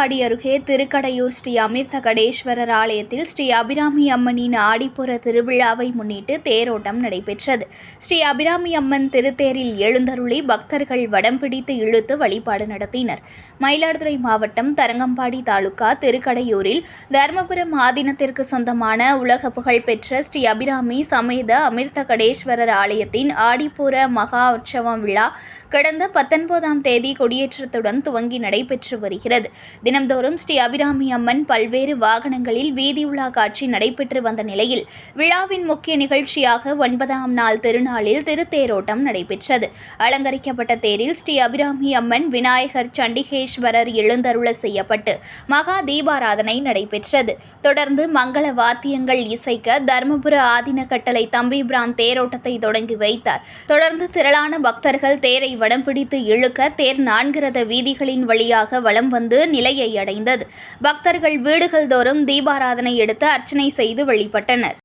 தரங்கம்பாடி அருகே திருக்கடையூர் ஸ்ரீ அமிர்தகடேஸ்வரர் ஆலயத்தில் ஸ்ரீ அபிராமி அம்மனின் ஆடிப்புற திருவிழாவை முன்னிட்டு தேரோட்டம் நடைபெற்றது. ஸ்ரீ அபிராமி அம்மன் திருத்தேரில் எழுந்தருளி பக்தர்கள் வடம் பிடித்து இழுத்து வழிபாடு நடத்தினர். மயிலாடுதுறை மாவட்டம் தரங்கம்பாடி தாலுகா திருக்கடையூரில் தர்மபுரம் ஆதீனத்திற்கு சொந்தமான உலக புகழ்பெற்ற ஸ்ரீ அபிராமி சமேத அமிர்தகடேஸ்வரர் ஆலயத்தின் ஆடிப்புற மகா உற்சவம் விழா கடந்த 19ஆம் தேதி கொடியேற்றத்துடன் துவங்கி நடைபெற்று வருகிறது. தினம்தோறும் ஸ்ரீ அபிராமி அம்மன் பல்வேறு வாகனங்களில் வீதி உலா காட்சி நடைபெற்று வந்த நிலையில் விழாவின் முக்கிய நிகழ்ச்சியாக 9ஆம் நாள் திருநாளில் திருத்தேரோட்டம் நடைபெற்றது. அலங்கரிக்கப்பட்ட தேரில் ஸ்ரீ அபிராமி அம்மன், விநாயகர், சண்டிகேஸ்வரர் எழுந்தருள செய்யப்பட்டு மகா தீபாராதனை நடைபெற்றது. தொடர்ந்து மங்கள வாத்தியங்கள் இசைக்க தர்மபுர ஆதீன கட்டளை தம்பிபிரான் தேரோட்டத்தை தொடங்கி வைத்தார். தொடர்ந்து திரளான பக்தர்கள் தேரை வடம் பிடித்து இழுக்க தேர் 4 ரத வீதிகளின் வழியாக வலம் வந்து நிலையை அடைந்தது. பக்தர்கள் வீடுகள் தோறும் தீபாராதனை எடுத்து அர்ச்சனை செய்து வழிபட்டனர்.